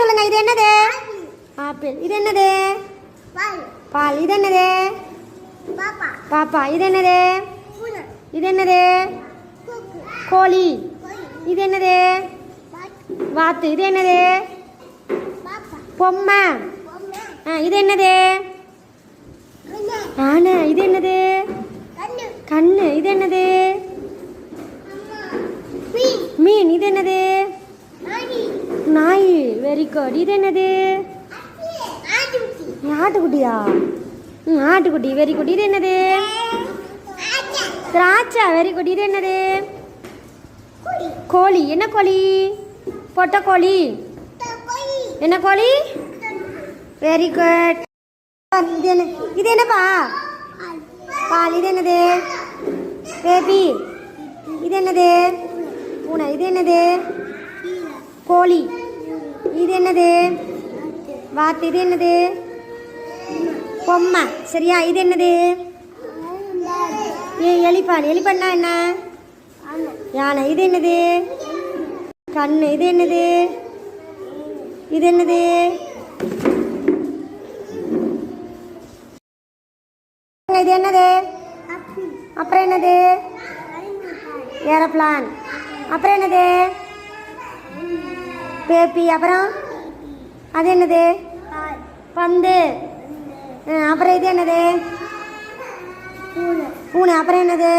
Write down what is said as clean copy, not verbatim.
சொல்லுங்க. இது என்னது? ஆப்பிள். இது என்னது? பால். இது என்னது? பாப்பா. இது என்னது? இது என்னது? கோழி. இது என்னது? வாத்து. இது என்னது? பொம்மை. இது என்னது? ஆனை. இது என்னது? கண்ணு. இது என்னது? மீன். இது என்னது? நாய். Very good. இது என்னது? ஆட்டுக்குட்டியா? ஆட்டுக்குட்டி. Very good. இது என்னது? திராட்சை. Very good. இது என்னது? கோழி. என்ன கோழி? பொட்டை கோழி. என்ன கோழி? Very good. இது என்னப்பா? பால். இது என்னது? பேபி. இது என்னது? பூனை. இது என்னது? கோழி. இது என்னது? வாத்து. இது என்னது? பொம்மை. சரியா? இது என்னது? எலிப்பான். எலிப்பான்னா என்ன? யானை. இது என்னது? கண்ணு. இது என்னது? இது என்னது? இது என்னது? அப்புறம் என்னது? ஏரோப்ளான். அப்புறம் என்னது? பேப்பி. அப்புறம் அது என்னது? பந்து. அப்புறம் இது என்னது? பூனை. அப்புறம் என்னது?